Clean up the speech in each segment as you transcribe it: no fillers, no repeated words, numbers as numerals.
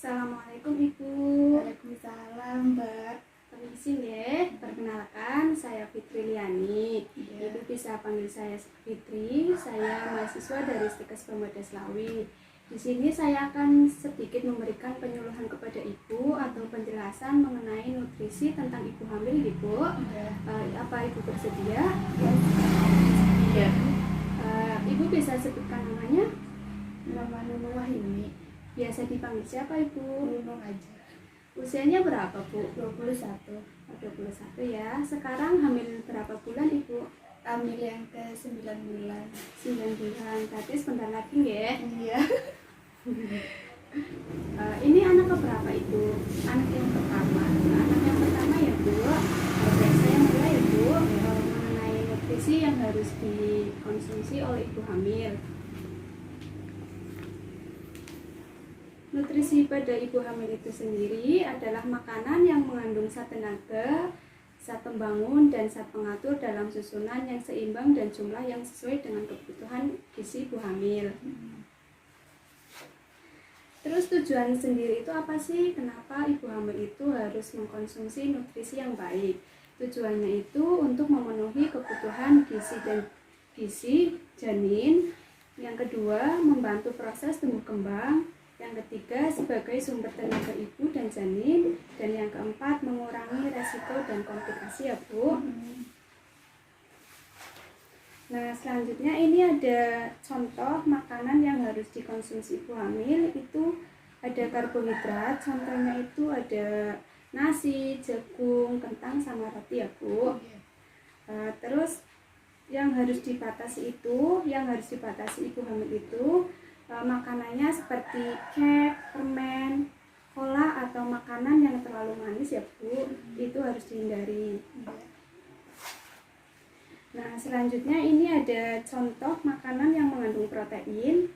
Assalamualaikum Ibu. Waalaikumsalam, Mbak. Permisi ya, perkenalkan saya Fitri Liani. Iya. Ibu bisa panggil saya Fitri. Saya mahasiswa dari Stikes Pemuda Slawi. Di sini saya akan sedikit memberikan penyuluhan kepada Ibu atau penjelasan mengenai nutrisi tentang ibu hamil, Ibu. Iya. Apa Ibu bersedia? Iya. Ibu bisa sebutkan namanya? Nama Nunung Wahini. Biasa dipanggil siapa Ibu? Nunung aja. Usianya berapa Bu? 21. 21 ya. Sekarang hamil berapa bulan Ibu? Hamil yang ke 9 bulan. 9 bulan. Berarti sebentar lagi ya. Iya. Ini anak keberapa Ibu? Anak yang pertama. Anak yang pertama ya Bu. Saya mulai ya Bu mengenai nutrisi yang harus dikonsumsi oleh ibu hamil. Nutrisi pada ibu hamil itu sendiri adalah makanan yang mengandung zat tenaga, zat pembangun, dan zat pengatur dalam susunan yang seimbang dan jumlah yang sesuai dengan kebutuhan gizi ibu hamil. Terus tujuan sendiri itu apa sih? Kenapa ibu hamil itu harus mengkonsumsi nutrisi yang baik? Tujuannya itu untuk memenuhi kebutuhan gizi janin. Yang kedua, membantu proses tumbuh kembang. Yang ketiga, sebagai sumber tenaga ibu dan janin. Dan yang keempat, mengurangi resiko dan komplikasi ya Bu. Nah, selanjutnya ini ada contoh makanan yang harus dikonsumsi ibu hamil. Itu ada karbohidrat, contohnya itu ada nasi, jagung, kentang, sama roti ya Bu. Terus yang harus dibatasi ibu hamil itu makanannya seperti cake, permen, cola, atau makanan yang terlalu manis ya Bu. Itu harus dihindari. Nah, selanjutnya ini ada contoh makanan yang mengandung protein.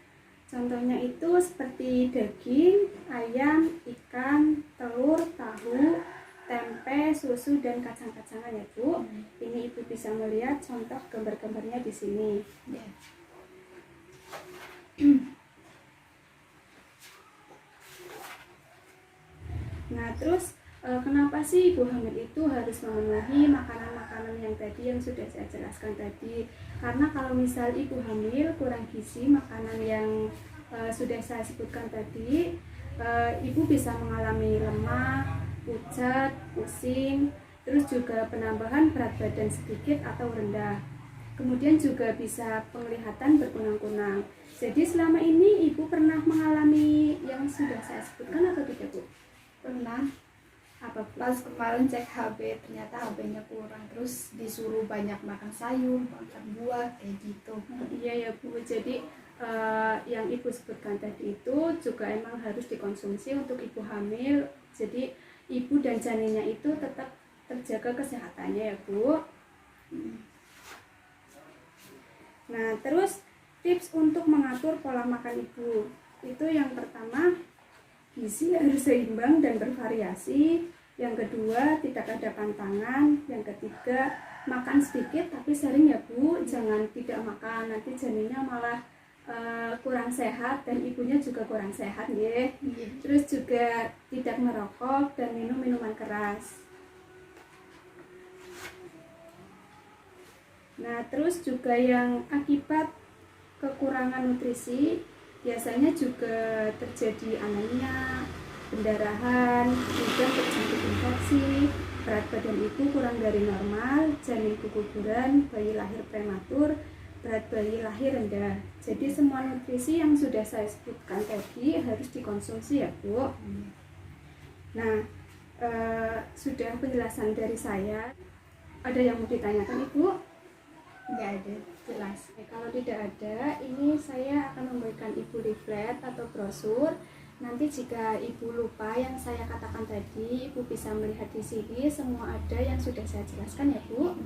Contohnya itu seperti daging, ayam, ikan, telur, tahu, tempe, susu, dan kacang-kacangan ya Bu. Ini Ibu bisa melihat contoh gambar-gambarnya di sini. Nah, terus kenapa sih ibu hamil itu harus memenuhi makanan-makanan yang tadi yang sudah saya jelaskan tadi? Karena kalau misal ibu hamil kurang gizi makanan yang sudah saya sebutkan tadi, ibu bisa mengalami lemah, pucat, pusing, terus juga penambahan berat badan sedikit atau rendah. Kemudian juga bisa penglihatan berkunang-kunang. Jadi selama ini ibu pernah mengalami yang sudah saya sebutkan atau tidak Bu? Pernah. Apa Bu? Pas kemarin cek HB, ternyata HB-nya kurang. Terus disuruh banyak makan sayur, makan buah, kayak gitu. Iya ya Bu. Jadi yang Ibu sebutkan tadi itu juga emang harus dikonsumsi untuk ibu hamil. Jadi ibu dan janinnya itu tetap terjaga kesehatannya ya Bu. Nah, terus tips untuk mengatur pola makan ibu. Itu yang pertama, gizi harus seimbang dan bervariasi. Yang kedua, tidak ada pantangan. Yang ketiga, makan sedikit tapi sering ya Bu. Jangan tidak makan, nanti janinnya malah kurang sehat dan ibunya juga kurang sehat ya. Terus juga tidak merokok dan minum minuman keras. Nah, terus juga yang akibat kekurangan nutrisi biasanya juga terjadi anemia, pendarahan, juga terjangkit infeksi, berat badan ibu kurang dari normal, janin keguguran, bayi lahir prematur, berat bayi lahir rendah. Jadi semua nutrisi yang sudah saya sebutkan tadi harus dikonsumsi ya Bu. Nah, sudah penjelasan dari saya. Ada yang mau ditanyakan Ibu? Nggak ada, jelas. Kalau tidak ada, ini saya akan memberikan Ibu leaflet atau brosur. Nanti jika Ibu lupa yang saya katakan tadi, Ibu bisa melihat di sini semua ada yang sudah saya jelaskan ya Bu.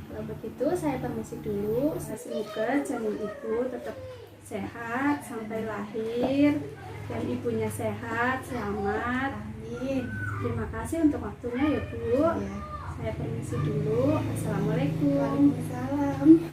Kalau begitu saya permisi dulu. Semoga janin Ibu tetap sehat sampai lahir dan ibunya sehat, selamat. Amin. Terima kasih untuk waktunya ya Bu. Saya permisi dulu. Assalamualaikum. Waalaikumsalam.